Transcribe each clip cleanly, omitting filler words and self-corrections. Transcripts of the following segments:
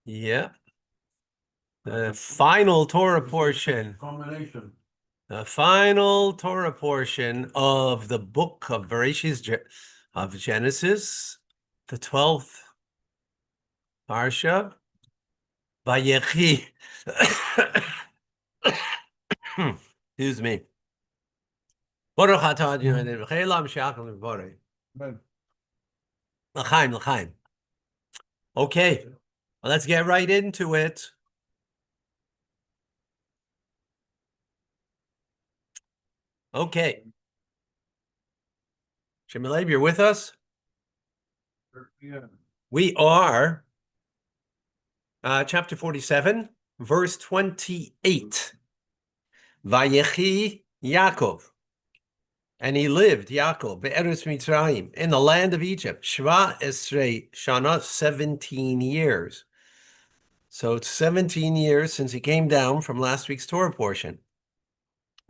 Yeah. The final Torah portion. Combination. The final Torah portion of the book of Vayechi of Genesis, the 12th Parsha, Vayechi. Excuse me. Baruch atah Adonai L'chaim she'achal v'vorei. L'chaim, l'chaim. Okay, well, let's get right into it. Okay. Shemileb, you're with us? Yeah. We are chapter 47, verse 28. Vayechi Yaakov. And he lived, Yaakov, be'eretz Mitzrayim, in the land of Egypt, Shva Esrei Shana, 17 years. So it's 17 years since he came down from last week's Torah portion.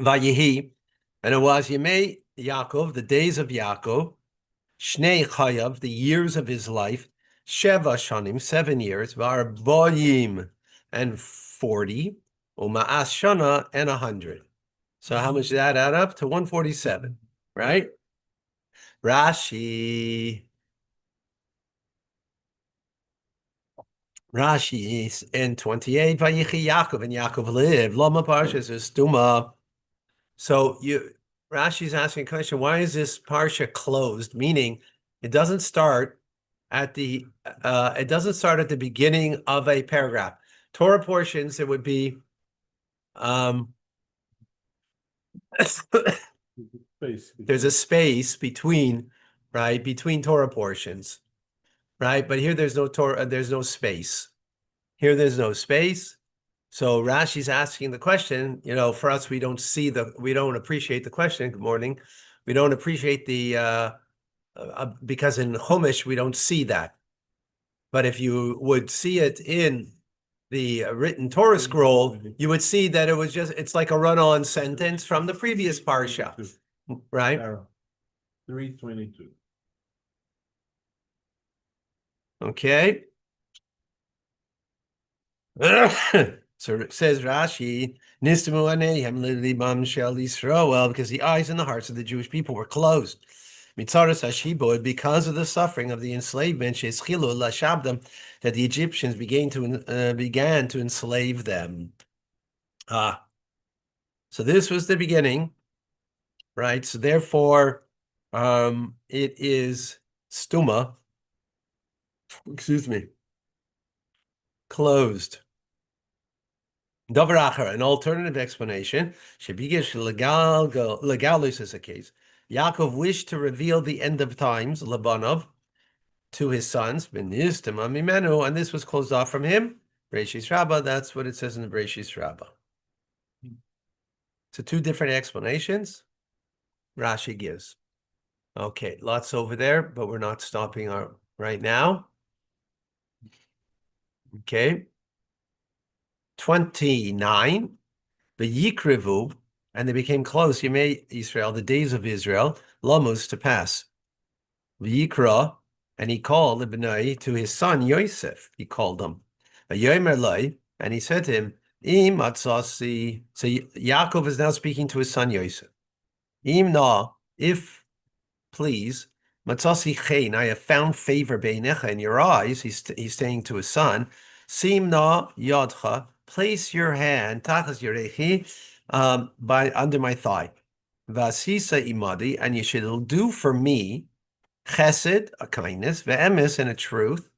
Vayehi, and it was Yemei Yaakov, the days of Yaakov, Shnei Chayav, the years of his life, Sheva Shanim, 7 years, Varboyim, and 40, Uma'as Shana, and 100. So how much did that add up? To 147, right? Rashi is in 28, Vayechi Yaakov, and Yaakov lived. Lama Parshas is Stuma. So Rashi's asking a question, why is this Parsha closed? Meaning it doesn't start at the beginning of a paragraph. Torah portions, it would be there's a space between, right, between Torah portions, right? But here there's no Torah, there's no space. Here there's no space. So Rashi's asking the question, for us, we don't appreciate the question. Good morning. We don't appreciate the, because in Chumash, we don't see that. But if you would see it in the written Torah scroll, you would see that it's like a run-on sentence from the previous Parsha, right? 322. Okay. So it says Rashi, Nistamu aneihem lilibam shel Yisrael, well, because the eyes and the hearts of the Jewish people were closed. Mitzaras hashibod, because of the suffering of the enslavement, sheschilu lashabdam, that the Egyptians began to enslave them. So this was the beginning, right? So therefore, it is stuma. Excuse me. Closed. Davar acher, an alternative explanation, shebigish legalis is a case. Yaakov wished to reveal the end of times, Labanov, to his sons, and this was closed off from him. Breshis Rabbah, that's what it says in the Breshis Rabbah. So two different explanations Rashi gives. Okay, lots over there, but we're not stopping right now. Okay. 29, the Yikrivu, and they became close, Yemei Israel, the days of Israel, Lamus, to pass. V'yikra, and he called Ibnai to his son Yosef, he called him. And he said to him, Im atzasi. So Yaakov is now speaking to his son Yosef. Im na, if please, matzasi chen, I have found favor beinecha in your eyes. He's saying to his son, Sim na yadcha, place your hand, tachas yorechi, under my thigh. Vasisa imadi, and you should do for me chesed, a kindness, ve'emes, and a truth.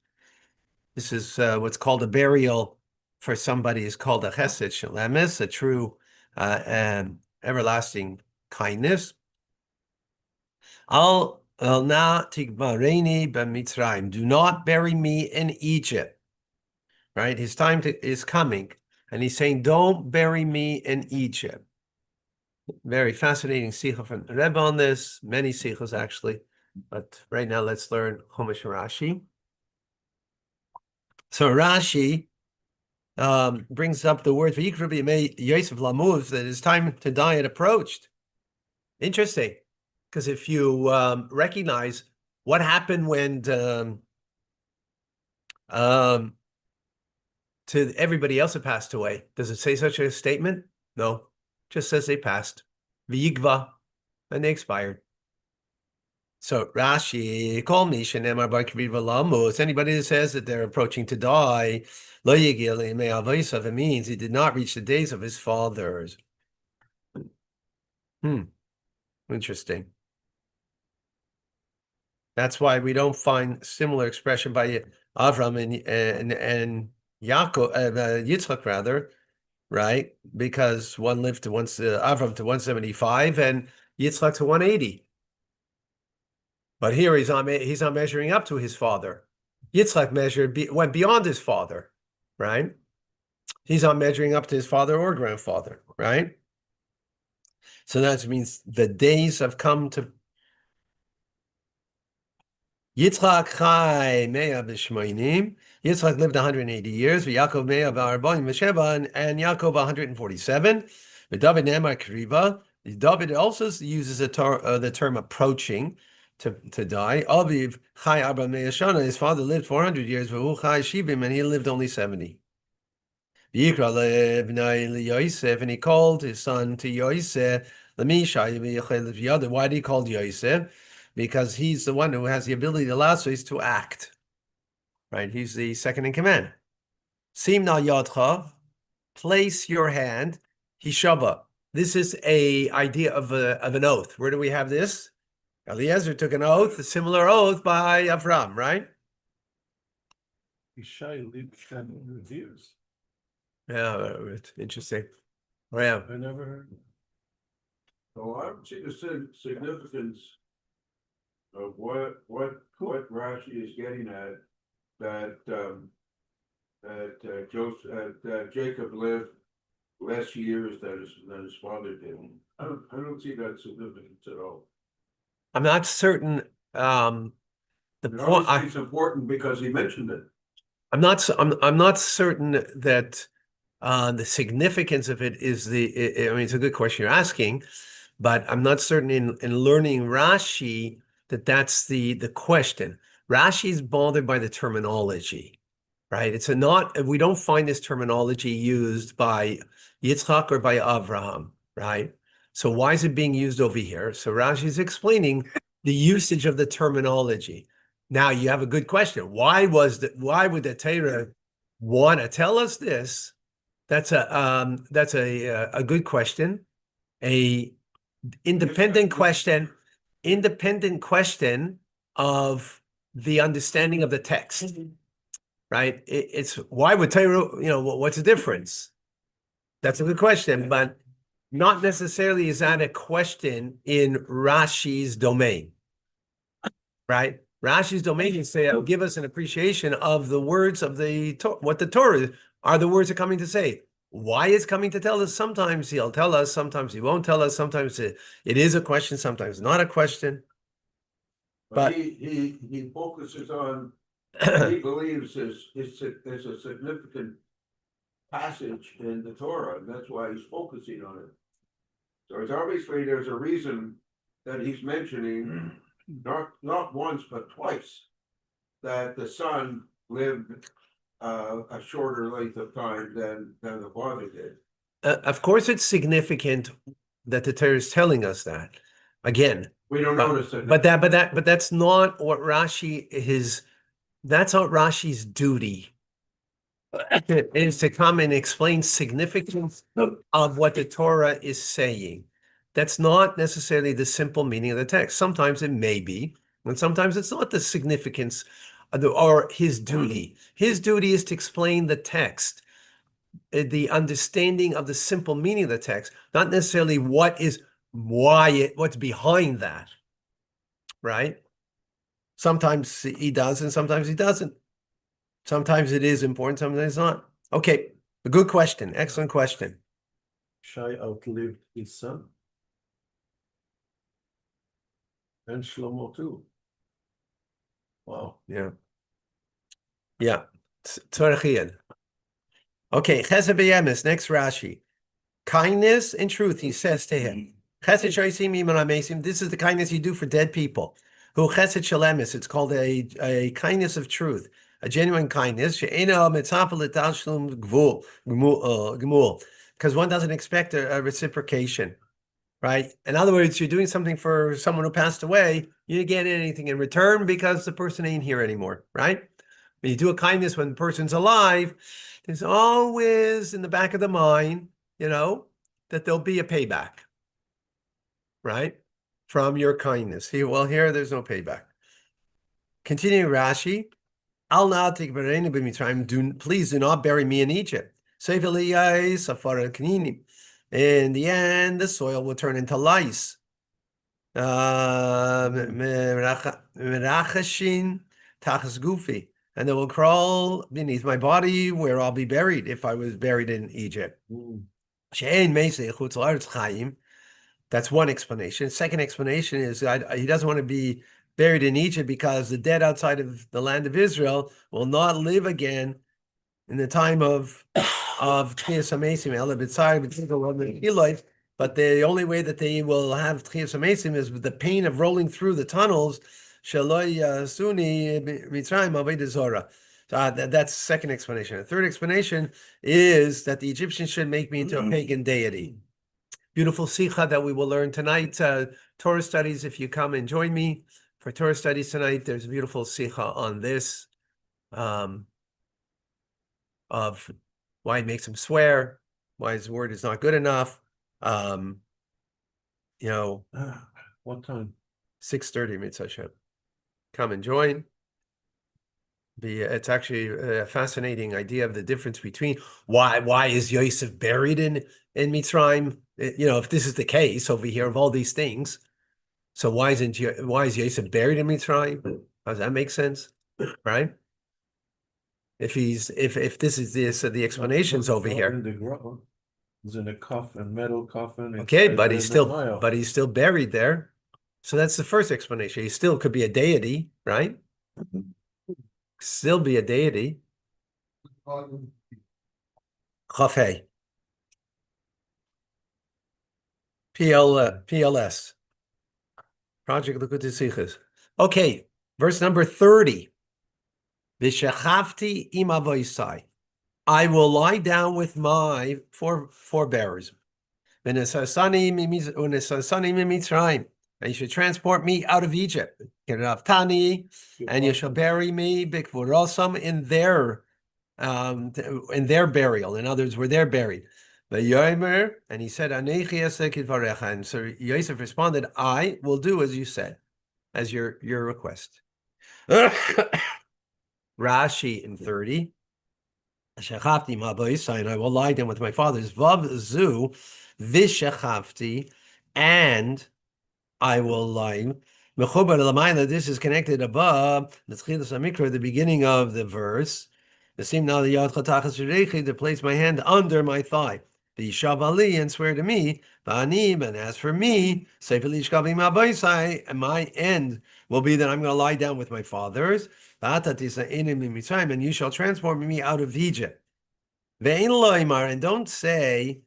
This is what's called a burial for somebody is called a chesed shalemis, a true and everlasting kindness. Al na tigbareni b'mitzrayim. Do not bury me in Egypt. Right, his time is coming, and he's saying, "Don't bury me in Egypt." Very fascinating sikha from the Rebbe on this. Many sikhas actually, but right now let's learn Chumash Rashi. So Rashi brings up the word V'yikra Yosef Lamuz, that his time to die had approached. Interesting, because if you recognize what happened when to everybody else that passed away. Does it say such a statement? No, just says they passed. V'yigva, and they expired. So Rashi, call me shenemar bar kviva lamus. Anybody that says that they're approaching to die, lo yigil imei avosav, it means he did not reach the days of his fathers. Interesting. That's why we don't find similar expression by Avram and Yaakov, Yitzchak rather, right? Because one lived to Avram to 175 and Yitzchak to 180. But here he's not measuring up to his father. Yitzchak went beyond his father, right? He's not measuring up to his father or grandfather, right? So that means the days have come to Yitzchak Chai Mea B'Shmoinim. Yitzchak lived 180 years. Yaakov Mea B'Arbaim V'Sheva, and Yaakov 147. David Nemar Kriva. David also uses the term approaching to die. Aviv Chai Arba Mea Shana. His father lived 400 years. V'hu Chai Shivim, and he lived only 70. Yikra le'bnai Yosef, and he called his son to Yosef. Why did he call Yosef? Because he's the one who has the ability to allow us to act, right? He's the second in command. Simna yadcha, place your hand. Hishaba. This is a idea of an oath. Where do we have this? Eliezer took an oath, a similar oath by Avram, right? Ishai lived 10 years. Yeah, it's interesting. Yeah. I never heard. So I don't see the significance of what Rashi is getting at, that Jacob lived less years than his father did. I don't see that significance at all. I'm not certain. The point it's important because he mentioned it. I'm not certain that the significance of it is I mean, it's a good question you're asking, but I'm not certain in learning Rashi that's the question. Rashi is bothered by the terminology, right? We don't find this terminology used by Yitzchak or by Avraham, right? So why is it being used over here? So Rashi is explaining the usage of the terminology. Now you have a good question. Why would the Torah want to tell us this? That's a good question. A independent question of the understanding of the text, right? It's why would Torah, what's the difference? That's a good question, but not necessarily is that a question in Rashi's domain, right? Rashi's domain is say, give us an appreciation of the words of what the Torah are the words are coming to say. Why it's coming to tell us? Sometimes he'll tell us, sometimes he won't tell us, sometimes it is a question, sometimes not a question. But he focuses on he believes there's a significant passage in the Torah, and that's why he's focusing on it. So it's obviously there's a reason that he's mentioning not once but twice that the son lived a shorter length of time than the father did. Of course, it's significant that the Torah is telling us that. Again, we don't notice it, but that's not what that's not Rashi's duty. It is to come and explain significance of what the Torah is saying. That's not necessarily the simple meaning of the text. Sometimes it may be, and sometimes it's not the significance or his duty. His duty is to explain the text, the understanding of the simple meaning of the text, not necessarily what's behind that, right? Sometimes he does and sometimes he doesn't. Sometimes it is important, sometimes it's not. Okay, a good question, excellent question. Shai outlived his son. And Shlomo too. Wow. Yeah. Yeah. Tzorachiyad. Okay, Chesed b'yemes, next Rashi. Kindness and truth, he says to him. Chesed shoysim iman amesim. This is the kindness you do for dead people. Who chesed shalemis. It's called a kindness of truth. a genuine kindness. Because one doesn't expect a reciprocation, right? In other words, you're doing something for someone who passed away, you didn't get anything in return because the person ain't here anymore, right? When you do a kindness when the person's alive, there's always in the back of the mind, that there'll be a payback, right? From your kindness. Here there's no payback. Continuing Rashi, Al na'atik b'reinu b'Mitzrayim, please do not bury me in Egypt. In the end, the soil will turn into lice. Merachashin tachas gufi, and they will crawl beneath my body where I'll be buried if I was buried in Egypt. She'ein meisei chutz la'aretz chayim. That's one explanation. Second explanation is he doesn't want to be buried in Egypt because the dead outside of the land of Israel will not live again in the time of Tchias HaMesim, but the only way that they will have Tchias HaMesim is with the pain of rolling through the tunnels. That's the second explanation. The third explanation is that the Egyptians should make me into a pagan deity. Beautiful sikha that we will learn tonight. Torah studies, if you come and join me for Torah studies tonight, there's a beautiful sikha on this, of why it makes him swear, why his word is not good enough. What time? 6:30, Mitzvah Shem. Come and join. It's actually a fascinating idea of the difference between why is Yosef buried in Mitzrayim? If this is the case over here of all these things, so why is Yosef buried in Mitzrayim? Does that make sense? Right? If this is the explanations over here. He's in a coffin, metal coffin. Okay, but he's still buried there. So that's the first explanation. He still could be a deity, right? Still be a deity. Chafei. PLS. Project Likutei Sichos. Okay, verse number 30. V'shachafti im avoisai. I will lie down with my forebearers. V'nesasani mimitzrayim. And you should transport me out of Egypt. Tani, and you shall bury me bikvurosam in their burial. In others, where they're buried. V'yomer, and he said, Anechi esek kidvarecha. And so Yosef responded, I will do as you said, as your request. Rashi in 30. And I will lie down with my fathers. Vav zu v'shechavti, and I will lie. This is connected above the beginning of the verse. To place my hand under my thigh. V'yishav and swear to me. And as for me, and my end will be that I'm going to lie down with my fathers. And you shall transport me out of Egypt. And don't say,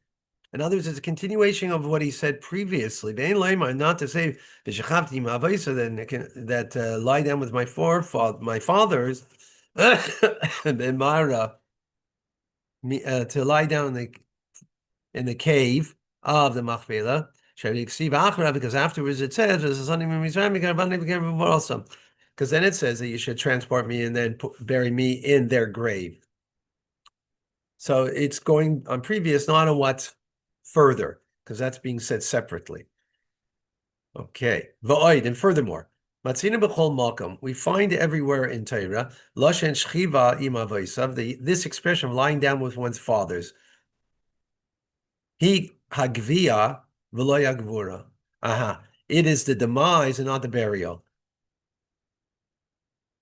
in other words, it's a continuation of what he said previously. Not to say that lie down with my fathers, to lie down in the cave of the Machpelah, because afterwards it says, because then it says that you should transport me and then bury me in their grave. So it's going on previous, not on what's further, because that's being said separately. Okay. And furthermore, we find everywhere in Torah, this expression of lying down with one's fathers. He hagvia v'lo yagvura. It is the demise and not the burial.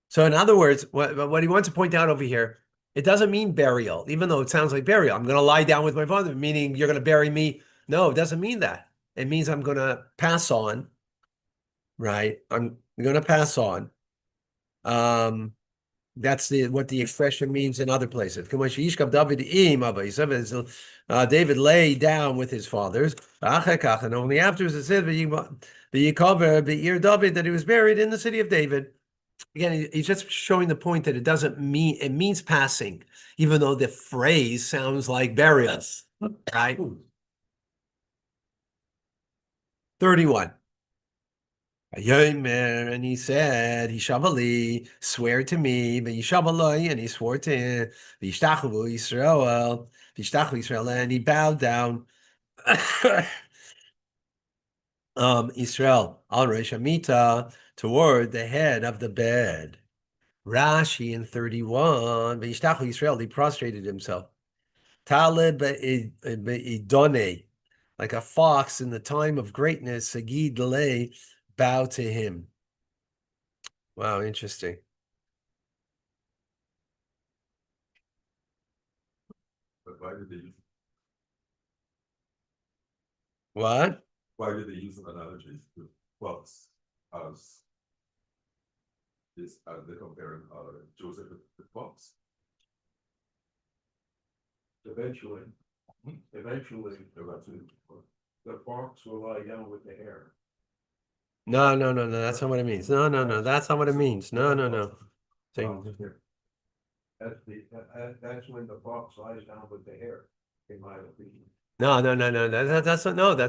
So in other words, what he wants to point out over here, it doesn't mean burial, even though it sounds like burial. I'm going to lie down with my father, meaning you're going to bury me. No, it doesn't mean that. It means I'm going to pass on, right? I'm going to pass on. That's what the expression means in other places. David lay down with his fathers, and only afterwards it said that he was buried in the city of David. Again, he's just showing the point that it means passing, even though the phrase sounds like burial, right? 31. And he said, Hishavali, swear to me, but Yishavalai, and he swore to him, Vishtachu Israel, and he bowed down. Israel, al Reish Hamita, toward the head of the bed. Rashi in 31, Vishtachu Israel, he prostrated himself. Talib idone, like a fox in the time of greatness, Sagid delay, bow to him. Wow, interesting. But why did they use What? why did they use an analogy to fox as this they're comparing Joseph with fox? Eventually, the fox will lie down with the hare. No, that's not what it means. No, that's not what it means. No. That's when the fox lies down with the hare, in my opinion. No. That's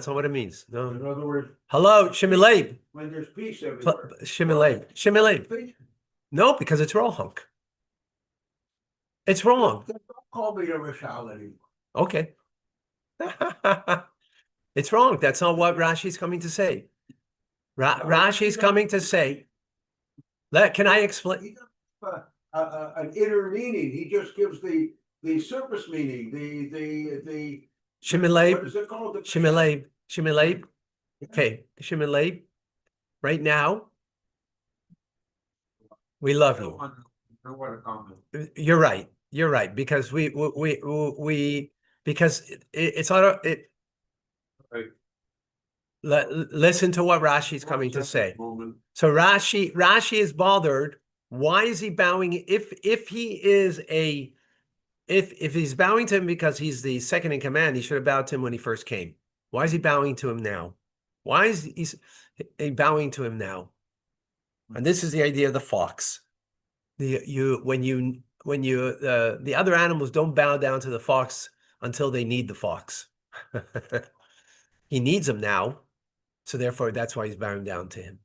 not what it means. No. In other words, Hello, Shimileb. when there's peace everywhere. Shimileb. No, because it's wrong. It's wrong. Don't call me a Rishal anymore. Okay. It's wrong. That's not what Rashi's coming to say. Rashi's coming to say. Can I explain? He doesn't have an inner meaning. He just gives the surface meaning. The Shimileb. what is it called? Shimileb. Okay, Shimileb. Right now, we love you. I want to comment. You're right. Because because it's not it. Right. Listen to what Rashi's coming to say. So Rashi is bothered. Why is he bowing? If he's bowing to him because he's the second in command, he should have bowed to him when he first came. Why is he bowing to him now? Why is he bowing to him now? And this is the idea of the fox. The other animals don't bow down to the fox until they need the fox. He needs him now, so therefore that's why he's bowing down to him.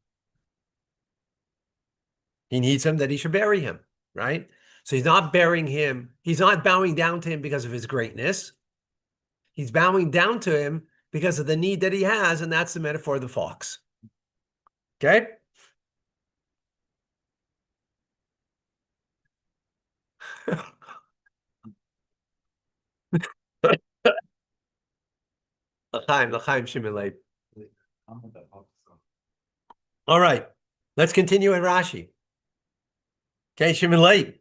He needs him that he should bury him, right? So he's not burying him. He's not bowing down to him because of his greatness. He's bowing down to him because of the need that he has, and that's the metaphor of the fox. Okay? L'chaim Shimilei. All right, let's continue in Rashi. Okay, Shimilei.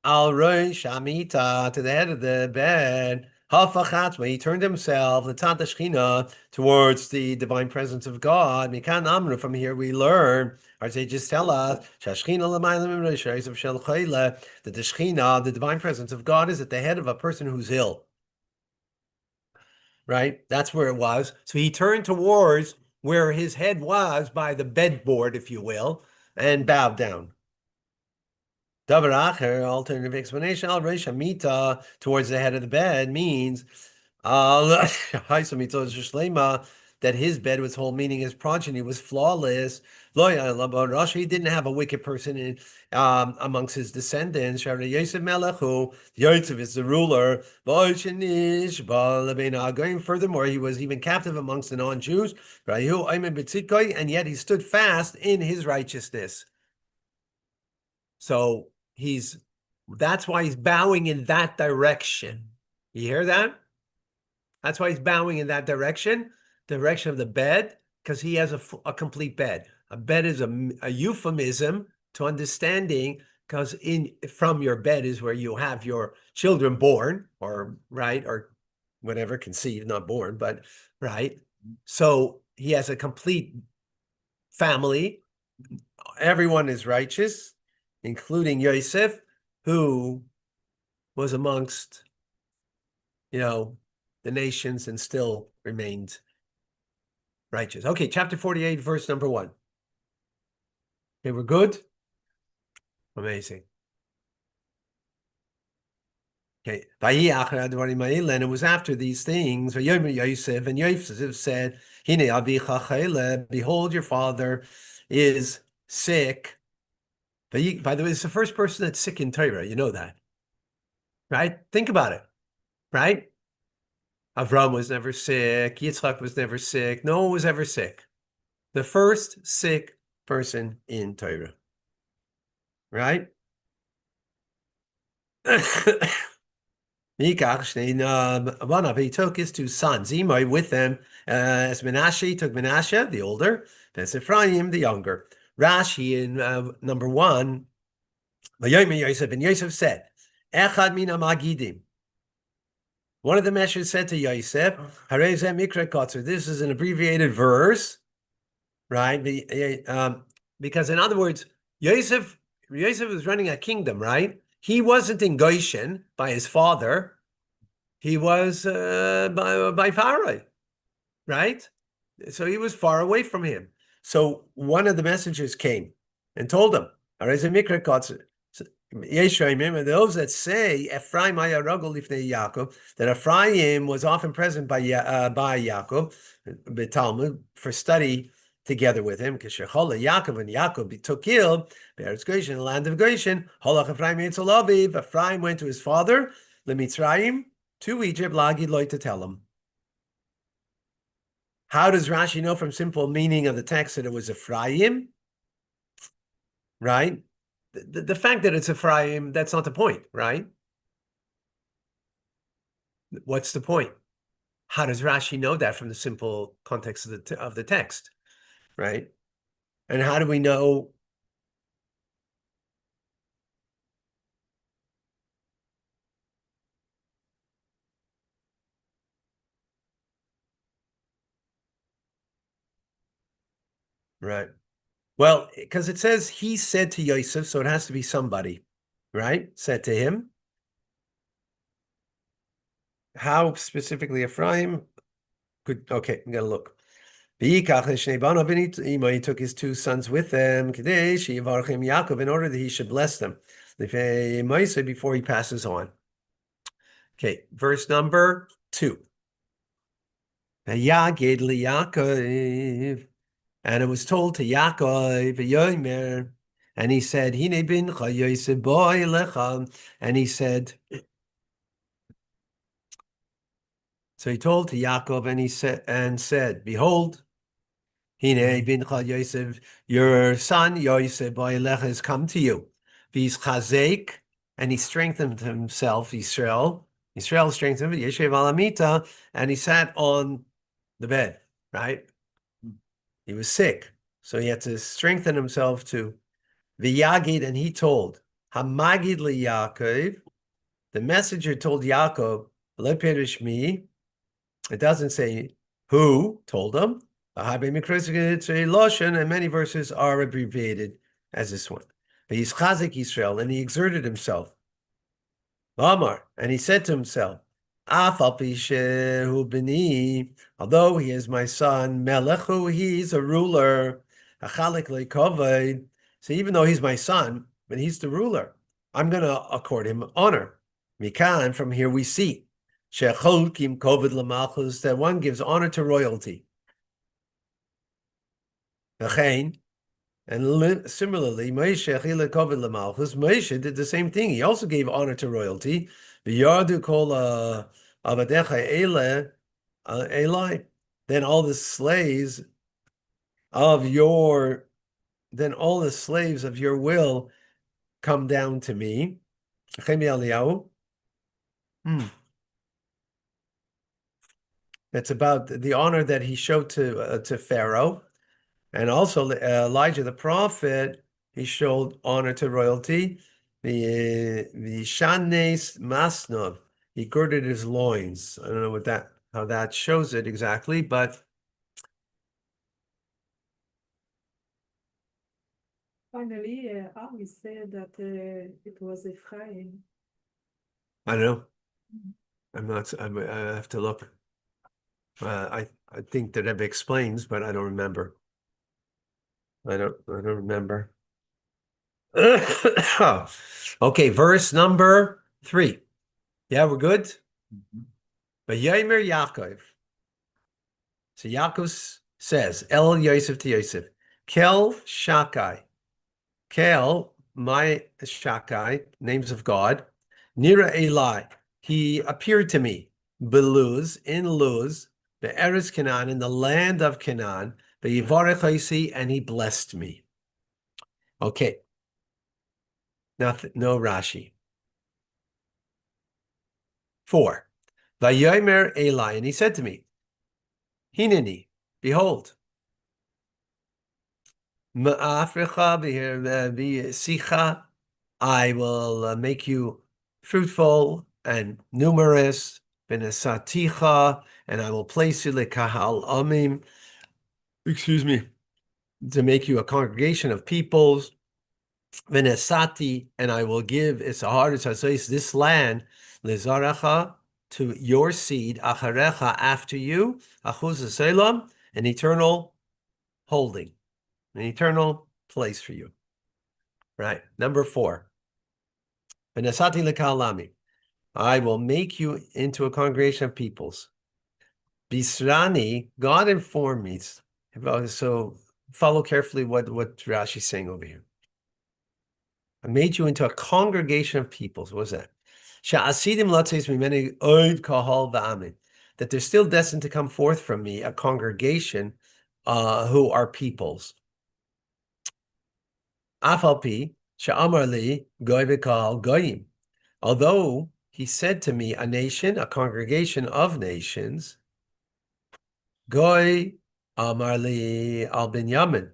Al Rosh Hamita, to the head of the bed. Hafachatma, he turned himself, the Tata Shechina, towards the divine presence of God. Mikan Amru, from here we learn, our sages tell us, that the Shechina, the divine presence of God, is at the head of a person who's ill. Right? That's where it was. So he turned towards where his head was by the bedboard, if you will, and bowed down. Davar acher, alternative explanation, al reish hamita, towards the head of the bed, means that his bed was whole, meaning his progeny was flawless. He didn't have a wicked person in amongst his descendants. Yosef Melech, who Yosef is the ruler. Going furthermore, he was even captive amongst the non-Jews, and yet he stood fast in his righteousness. So that's why he's bowing in that direction. You hear that? That's why he's bowing in that direction of the bed, because he has a complete bed. A bed is a euphemism to understanding, because from your bed is where you have your children born, or right, or whatever, conceived, not born, but right. So he has a complete family. Everyone is righteous, including Yosef, who was amongst, the nations and still remained righteous. Okay, chapter 48, verse number 1. Okay, we're good? Amazing. Okay. And it was after these things, Yosef, and Yosef said, behold, your father is sick. By the way, it's the first person that's sick in Torah. You know that, right? Think about it, right? Avram was never sick. Yitzchak was never sick. No one was ever sick. The first sick person in Torah, right? He took his two sons, Imai, with them. As Menashe took Menashe, the older, as Ephraim, the younger. Rashi in number 1, Yosef, and Yosef said, Echad mina magidim. One of the meshers said to Yosef, this is an abbreviated verse, right? Because in other words, Yosef was running a kingdom, right? He wasn't in Goshen by his father. He was by Pharaoh, right? So he was far away from him. So one of the messengers came and told him, those that say Ephraim that Ephraim was often present by Yaakov, the Talmud, for study together with him. Because Yaakov and Yaakov took ill, Be'eretz Goshen, the land of Goshen. Ephraim went to his father, Lemitzrayim, to Egypt, Lagid Loy, to tell him. How does Rashi know from simple meaning of the text that it was Ephraim? Right? The fact that it's Ephraim, that's not the point, right? What's the point? How does Rashi know that from the simple context of the text, right? And how do we know? Right. Well, because it says he said to Yosef, so it has to be somebody, right? Said to him. How specifically Ephraim? Good. Okay, I'm gonna look. He took his two sons with him, Yaakov, in order that he should bless them before he passes on. Okay, verse number 2. And it was told to Yaakov, and he said, and he said, so he told to Yaakov, and said, behold, your son Yosef has come to you. He's chazek, and he strengthened himself, Israel strengthened him, Yeshev alamita, and he sat on the bed, right? He was sick, so he had to strengthen himself to V'yagid, and he told, Hamagid li Yaakov, the messenger told Yaakov, Le me. It doesn't say who told him. And many verses are abbreviated as this one. But he's Chazik Israel, and he exerted himself. Amar, and he said to himself, although he is my son, Melechu, he's a ruler. So even though he's my son, but he's the ruler, I'm going to accord him honor. Mikan, from here we see that one gives honor to royalty. And similarly, Moshe did the same thing. He also gave honor to royalty. Then all the slaves of your will come down to me. That's about the honor that he showed to Pharaoh. And also Elijah the prophet, he showed honor to royalty. The Shanes Masnov, he girded his loins. I don't know how that shows it exactly, but finally, how we said that it was Ephraim. I don't know. I have to look. I think the Rebbe explains, but I don't remember. I don't remember. Okay, verse number 3. Yeah, we're good? Vayemer Yaakov. So Yaakov says, El Yosef to Yosef, Kel Shakai. Kel, my Shakai, names of God. Nira Eli, he appeared to me. Beluz, in Luz, Be'eretz Canaan, in the land of Canaan, Be'yivarech Oisi, and he blessed me. Okay. Nothing, no Rashi. 4. Vayomer Eli, and he said to me, Hineni, behold, Ma'afrecha v'sicha, I will make you fruitful and numerous, v'nesaticha, and I will place you lekahal amim, excuse me, to make you a congregation of peoples, v'nesati, and I will give this land, lezaracha, to your seed, acharecha, after you, achuz selam, an eternal holding, an eternal place for you. Right. Number 4. V'nesati lekalami, I will make you into a congregation of peoples. Bisrani, God informed me. So follow carefully what Rashi is saying over here. I made you into a congregation of peoples. What was that? That they're still destined to come forth from me, a congregation who are peoples. Afalpi, Sha'amar li, goy v'kal goyim. Although he said to me, a nation, a congregation of nations, goy amar li al binyamin.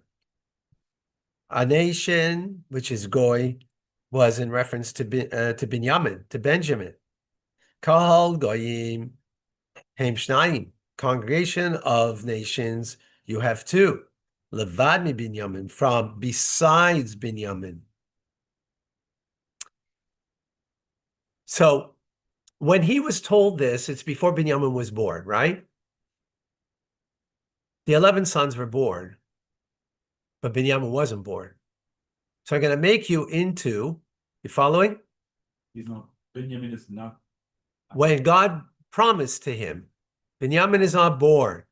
A nation, which is goy, was in reference to Binyamin, to Benjamin. Kahal goyim hem shnayim, congregation of nations, you have 2. Levad mi Binyamin, from besides Binyamin. So when he was told this, it's before Binyamin was born, right? The 11 sons were born, but Binyamin wasn't born. So I'm going to make you into, you following? He's not, Benjamin is not. When God promised to him, Binyamin is not born.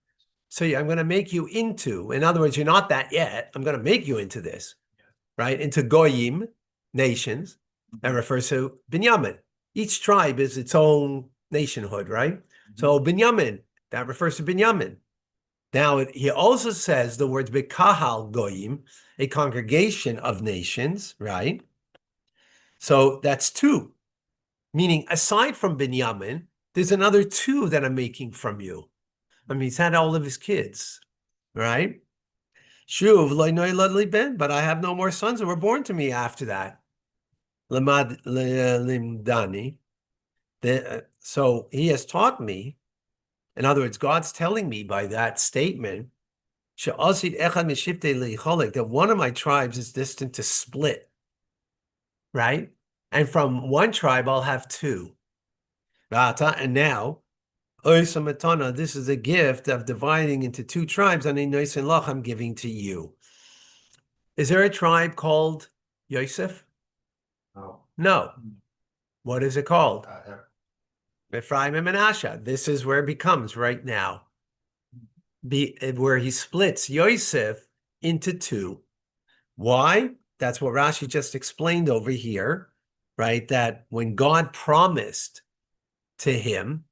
So I'm going to make you into, in other words, you're not that yet. I'm going to make you into this, right? Into Goyim, nations. That refers to Binyamin. Each tribe is its own nationhood, right? So Binyamin, that refers to Binyamin. Now, he also says the words Bekahal Goyim, a congregation of nations, right? So that's 2. Meaning, aside from Binyamin, there's another 2 that I'm making from you. I mean, he's had all of his kids, right? Shuv loy noilad ben, but I have no more sons that were born to me after that. Limad limdani. So he has taught me. In other words, God's telling me by that statement that one of my tribes is destined to split, right? And from one tribe, I'll have 2. And now, this is a gift of dividing into 2 tribes, and I'm giving to you. Is there a tribe called Yosef? No. No. What is it called? Ephraim and Manasseh. This is where it becomes right now. Where he splits Yosef into 2. Why? That's what Rashi just explained over here, right? That when God promised to him,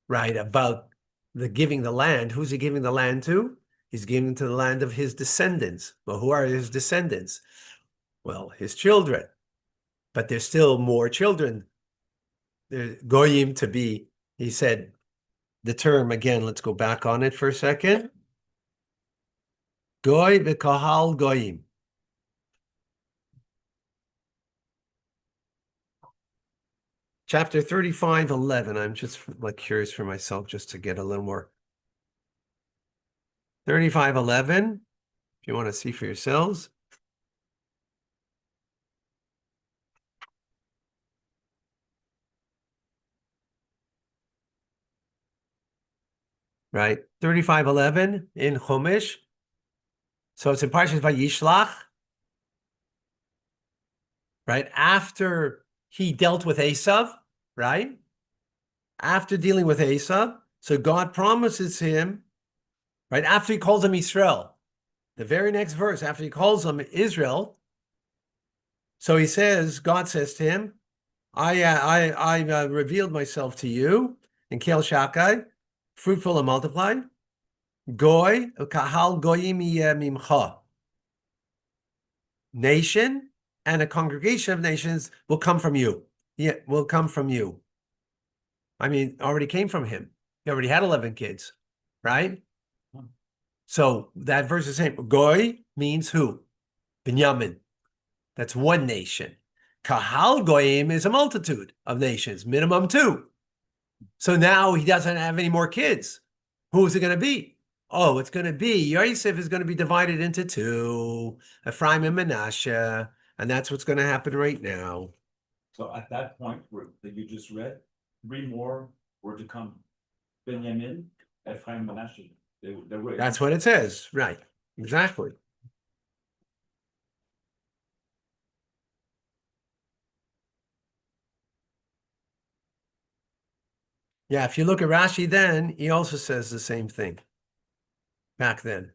right, about the giving the land, who's he giving the land to? He's giving to the land of his descendants. Well, who are his descendants? Well, his children. But there's still more children. They're goyim to be, he said, the term again, let's go back on it for a second. Goy v'kahal goyim. Chapter 35:11. I'm just like curious for myself just to get a little more. 35:11, if you want to see for yourselves. Right, 35:11 in Chumash. So it's in Parshas Vayishlach. right? After he dealt with Esav, right? After dealing with Esav, so God promises him, right? After he calls him Israel, the very next verse, after he calls him Israel, so he says, God says to him, I revealed myself to you in Kel Shakai, fruitful and multiplied. Goy, kahal goyim mimcha. Nation and a congregation of nations will come from you. Yeah, will come from you. I mean, already came from him. He already had 11 kids, right? So that verse is saying, Goy means who? Binyamin. That's one nation. Kahal Goyim is a multitude of nations, minimum 2. So now he doesn't have any more kids. Who is it going to be? Oh, it's going to be Yosef is going to be divided into 2, Ephraim and Manasseh, and that's what's going to happen right now. So at that point that you just read, 3 more were to come. Benjamin, Ephraim, Manasseh. They were. That's what it says, right? Exactly. Yeah, if you look at Rashi, then he also says the same thing back then.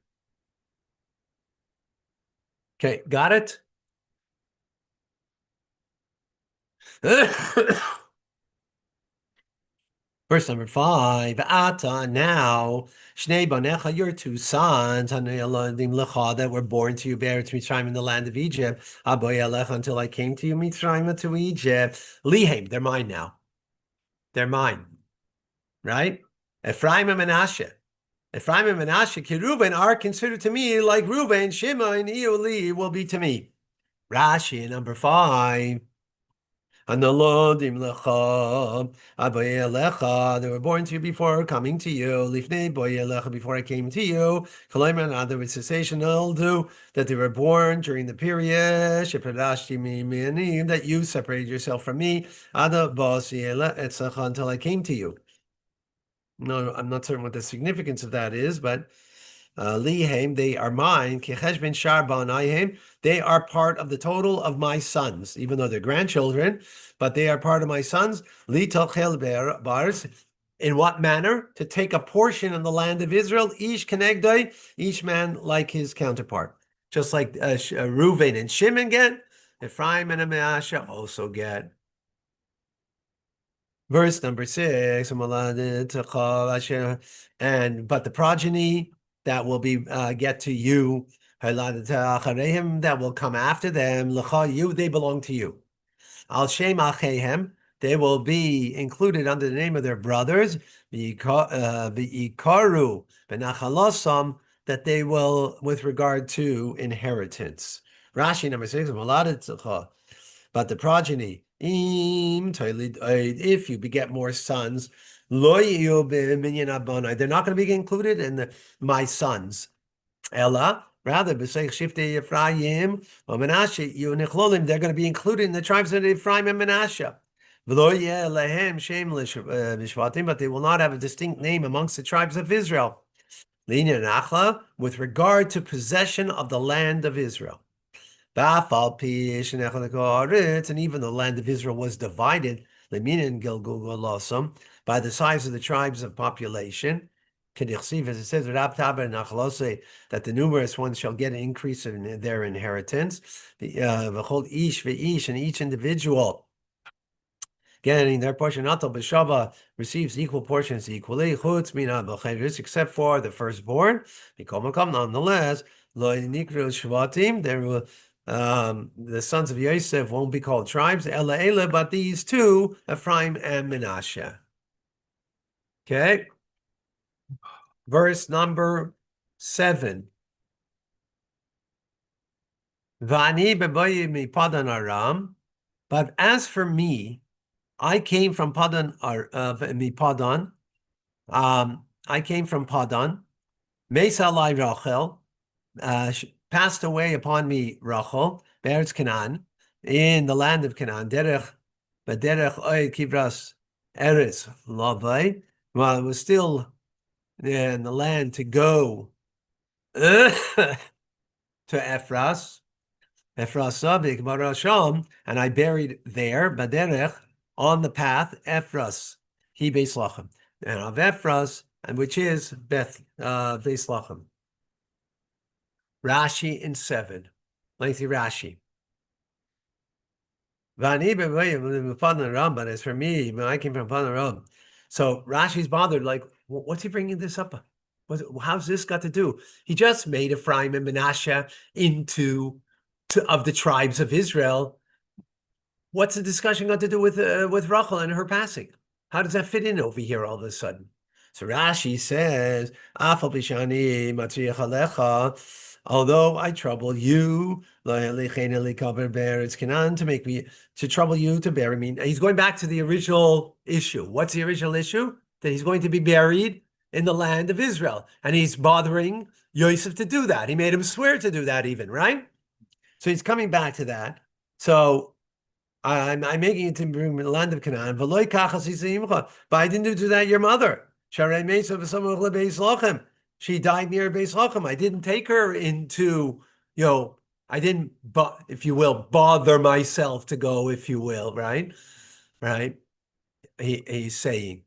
Okay, got it? Verse number 5. Ata, now, Shnei Banecha, your 2 sons, that were born to you, Be'eretz Mitzrayim in the land of Egypt, Aboy Alecha, until I came to you, Mitzrayim to Egypt. Lihem, they're mine now. They're mine, right? Ephraim and Manasseh. Ephraim and Manasseh, Reuben are considered to me like Reuben, Shimon, and Eli will be to me. Rashi, number 5. Analodim lecha, Aboy Alecha, they were born to you before coming to you. Lifnei Boy Alecha, before I came to you. Kalayman, in other words, cessation, they'll do that they were born during the period Shepradashti mi that you separated yourself from me. Ada Basi Etzacha, until I came to you. No, I'm not certain what the significance of that is, but Lihem, they are mine. Kecheshbin Shar Ba'anayim, they are part of the total of my sons, even though they're grandchildren, but they are part of my sons. Li Tochel Bars. In what manner? To take a portion in the land of Israel, each Kenegdai, each man like his counterpart. Just like Reuven and Shimon get, Ephraim and Manasseh also get. Verse number 6, and but the progeny that will be get to you, that will come after them, you, they belong to you. Al Shem Achehem, they will be included under the name of their brothers, Ikaru Benachalosam, that they will, with regard to inheritance. Rashi number 6, but the progeny, if you beget more sons, they're not going to be included in my sons. Ella, rather, they're going to be included in the tribes of Ephraim and Manasseh. But they will not have a distinct name amongst the tribes of Israel. With regard to possession of the land of Israel. And even the land of Israel was divided by the size of the tribes of population, as it says, that the numerous ones shall get an increase in their inheritance. And each individual getting their portion, B'Shava receives equal portions equally, except for the firstborn. Nonetheless, the sons of Yosef won't be called tribes, but these 2, Ephraim and Manasseh. Okay. Verse number 7. But as for me, I came from Padan. I came from Padan. Mesa Lai Rachel. Passed away upon me Rachel, Be'eretz Canaan, in the land of Canaan, Derech Oed Kibras Eretz Lavai, while it was still in the land to go to Ephras, And I buried there, Baderech, on the path, Ephras, he Beis Lachem. And of Ephras, and which is Beis Lachem. Rashi in 7. Lengthy Rashi. But as for me, when I came from Panaram. So Rashi's bothered, like, what's he bringing this up? How's this got to do? He just made Ephraim and Manasseh of the tribes of Israel. What's the discussion got to do with Rachel and her passing? How does that fit in over here all of a sudden? So Rashi says, although I trouble you, it's Canaan to make me to trouble you to bury me. He's going back to the original issue. What's the original issue? That he's going to be buried in the land of Israel, and he's bothering Yosef to do that. He made him swear to do that, even, right? So he's coming back to that. So I'm making it to bring the land of Canaan, but I didn't do that. Your mother, she died near Beis Lachem. I didn't take her into, I didn't, if you will, bother myself to go, if you will, right? Right? He's saying,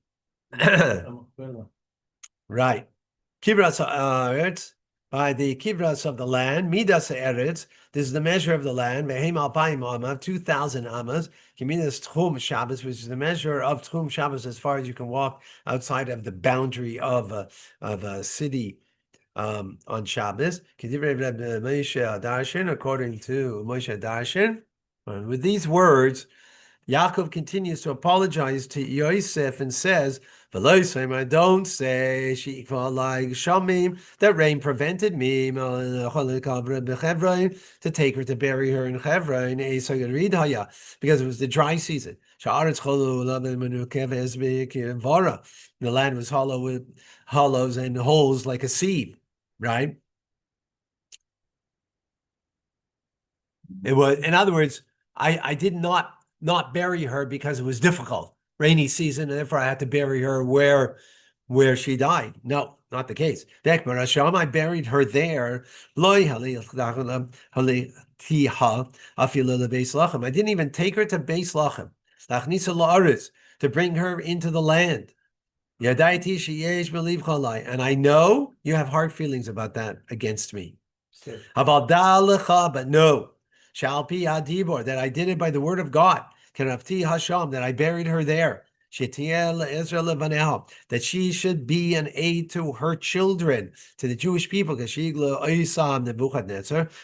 right. Kibras Eretz, by the Kibras of the land, Midas Eretz, this is the measure of the land, Mehem Alpayim Amma, 2,000 Ammas, Kimidas Tchum Shabbos, which is the measure of Tchum Shabbos as far as you can walk outside of the boundary of a city on Shabbos. According to Moshe Darshan, with these words, Yaakov continues to apologize to Yosef and says, I don't say that rain prevented me to take her to bury her in Hebron because it was the dry season. The land was hollow with hollows and holes like a sieve, right? It was, in other words, I did not bury her because it was difficult, rainy season, and therefore I had to bury her where she died. No, not the case. I buried her there. I didn't even take her to Beis Lachem, to bring her into the land. And I know you have hard feelings about that against me. But no, that I did it by the word of God. That I buried her there. That she should be an aid to her children, to the Jewish people, because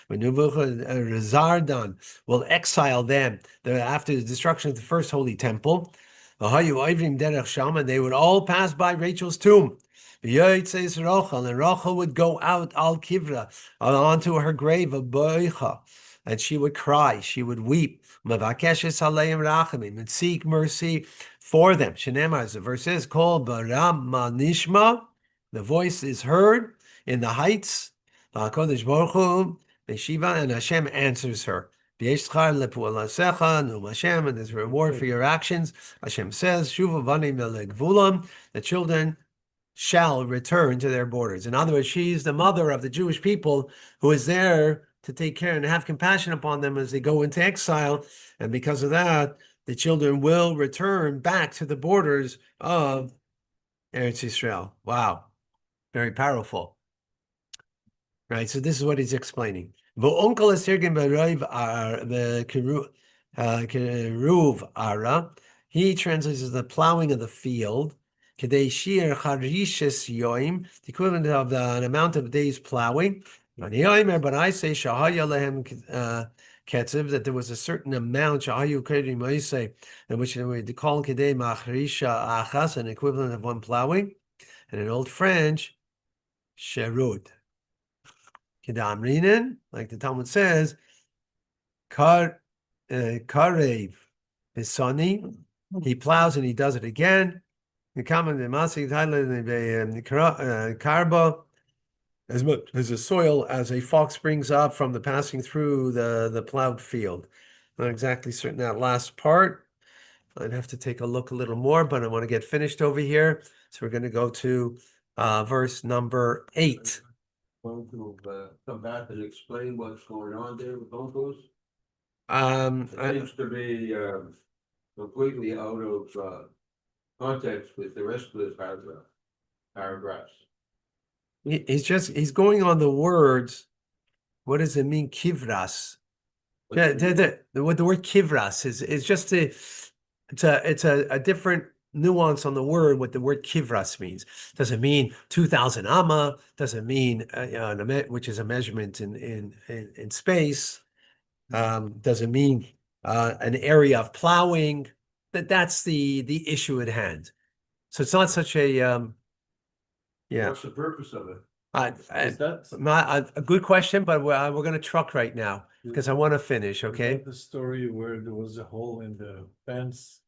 when Nebuchadnezzar will exile them after the destruction of the first holy temple. And they would all pass by Rachel's tomb. And Rachel would go out al kivra onto her grave of boicha, and she would cry, she would weep, and seek mercy for them. Shenema, as the verse says, called Baram Nishma, the voice is heard in the heights. Kodesh Baruch Hu, and Hashem answers her. And there's a reward for your actions. Hashem says, the children shall return to their borders. In other words, she's the mother of the Jewish people who is there to take care and have compassion upon them as they go into exile. And because of that, the children will return back to the borders of Eretz Yisrael. Wow. Very powerful. Right, so this is what he's explaining. He translates as the plowing of the field. The equivalent of an amount of days plowing. But I say that there was a certain amount which we call an equivalent of one plowing, and in Old French, sherud. Like the Talmud says, karev pisani. He plows and he does it again. The common karba, as much as the soil as a fox brings up from the passing through the plowed field. Not exactly certain that last part. I'd have to take a look a little more, but I want to get finished over here. So we're going to go to verse number 8. going to come back and explain what's going on there with Uncles? It seems to be completely out of context with the rest of the paragraphs. he's going on the words. What does it mean, kivras? What the word kivras is just it's a different nuance on the word. What the word kivras means. Does it mean 2,000 amma? Does it mean which is a measurement in space? Does it mean an area of plowing? That's the issue at hand. So it's not such a yeah. What's the purpose of it? Is that, A good question, but we're going to truck right now because I want to finish. Okay. The story where there was a hole in the fence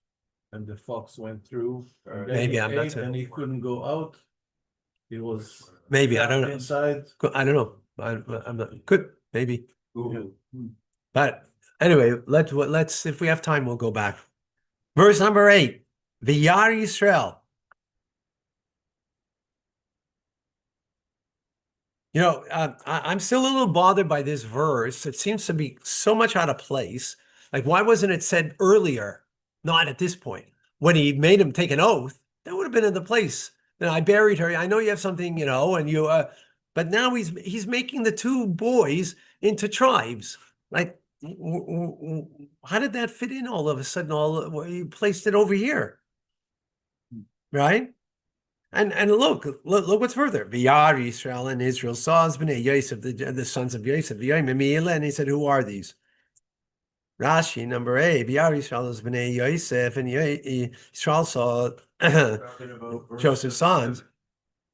and the fox went through. And then Maybe he I'm not ate so- and he couldn't go out. He was Maybe I don't trapped know. inside. I don't know. I'm not good. Maybe. Google. But anyway, let's if we have time, we'll go back. Verse number 8. V'yar Yisrael. You know, I'm still a little bothered by this verse. It seems to be so much out of place. Like, why wasn't it said earlier? Not at this point. When he made him take an oath, that would have been in the place. Then I buried her. I know you have something, you know, and you. But now he's making the two boys into tribes. Like, how did that fit in all of a sudden? He placed it over here, right? And look what's further. V'yar Israel, and Israel saw as b'nei Yosef, the sons of Yosef. And he said, who are these? Rashi, number 8. V'yar Israel is b'nei Yosef, and Israel saw Talking about verse Joseph's sons.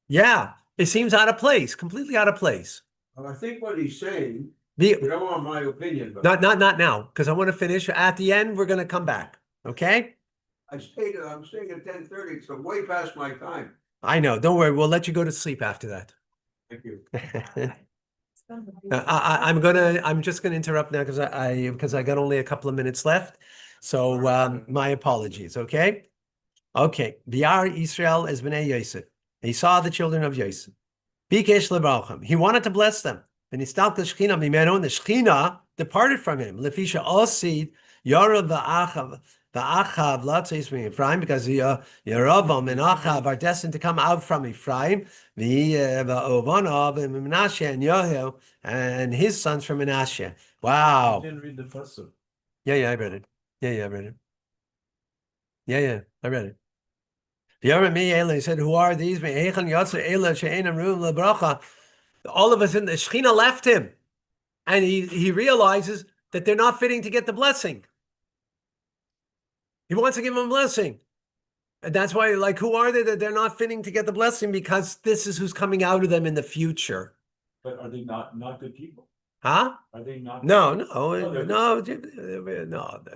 Yeah, it seems out of place, completely out of place. Well, I think what he's saying, The, you don't want my opinion, but not now, because I want to finish. At the end, we're going to come back. Okay? I'm staying at 10:30, it's way past my time. I know. Don't worry. We'll let you go to sleep after that. Thank you. I'm just gonna interrupt now because I got only a couple of minutes left. So my apologies. Okay. Okay. V'yar Israel es b'nei Yosef. He saw the children of Yosef. Bikesh lebrachim. He wanted to bless them. And he stopped the Shechina mimeno, and the Shechina departed from him. Lefisha osid Yorav v'achav latzis from Ephraim, because Yeravam and Achav are destined to come out from Ephraim. V'ovanov and Menashe and Yohel and his sons from Menashe. Wow. You didn't read the pasuk. Yeah, I read it. Yeah, I read it. Yeah, I read it. He said, who are these? All of a sudden, the Shechina left him. And he realizes that they're not fitting to get the blessing. He wants to give them a blessing. And that's why, like, who are they that they're not fitting to get the blessing? Because this is who's coming out of them in the future. but are they not good people? Huh? Are they not? No. That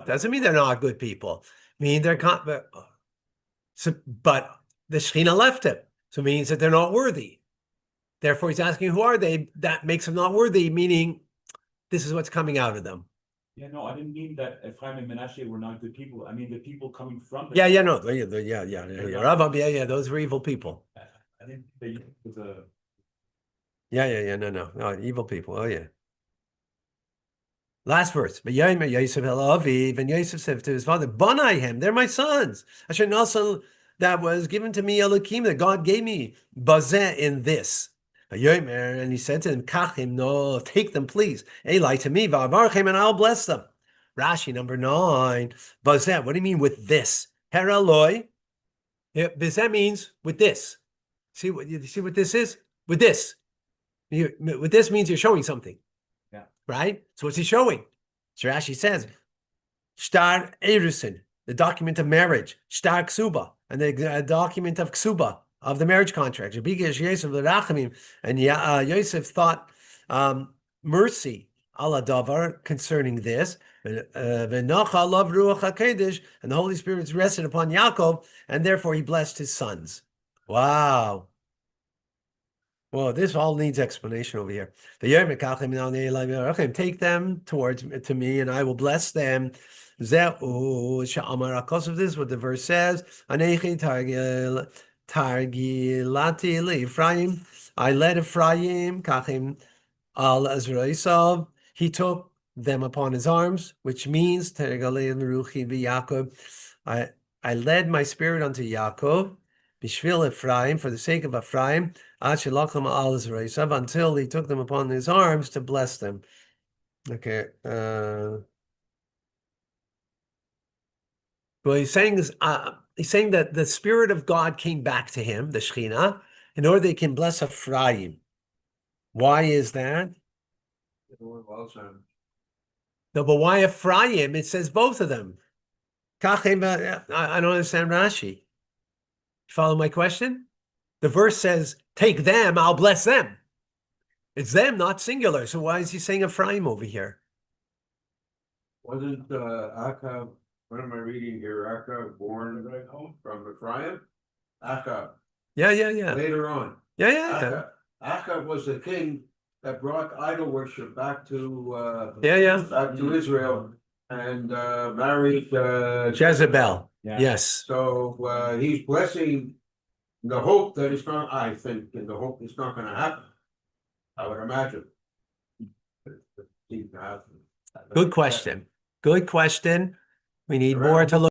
doesn't mean they're not good people. I mean, they're but the Shechina left him. So it means that they're not worthy. Therefore, he's asking, who are they? That makes them not worthy, meaning this is what's coming out of them. Yeah, no, I didn't mean that Ephraim and Menashe were not good people. I mean the people coming from. Yeah, those were evil people. I didn't think it was a. No, evil people. Oh yeah. Last verse. But Yosef Aviv, and Yosef said to his father, Bonai, they're my sons. I should also that was given to me Elohim, that God gave me bazeh in this. And he said to him, Kachim, no, take them, please. Eli to me, Va'avarchem, and I'll bless them. Rashi number 9. Bazeh, what do you mean with this? Heraloi. Bazeh means with this. See what this is? With this. With this means you're showing something. Yeah. Right? So what's he showing? So Rashi says, Shtar Erusin, the document of marriage. Shtar Ksuba, and the document of Ksuba, of the marriage contract. And Yosef thought mercy ala davar concerning this. And the Holy Spirit rested upon Yaakov, and therefore he blessed his sons. Wow. Well, this all needs explanation over here. Take them to me, and I will bless them. Because of this, what the verse says, Targilati Ephraim, I led Ephraim, Kachim al Azrael. He took them upon his arms, which means Tergalim Ruchi v'Yaakov. I led my spirit unto Yaakov, Bishvil Ephraim, for the sake of Ephraim, Ad shelacham al Azrael, until he took them upon his arms to bless them. Okay. Well, he's saying that the Spirit of God came back to him, the Shekhinah, in order they can bless Ephraim. Why is that? No, but why Ephraim? It says both of them. I don't understand Rashi. Follow my question? The verse says, take them, I'll bless them. It's them, not singular. So why is he saying Ephraim over here? Wasn't Achab, what am I reading here? Achab born from Ephraim? Achab, Yeah. later on. Yeah. Achab was the king that brought idol worship back to back to Israel and married Jezebel. Yeah. Yes. So he's blessing the hope that it's not, I think, in the hope it's not gonna happen. I would imagine. Good question. Good question. We need more to look.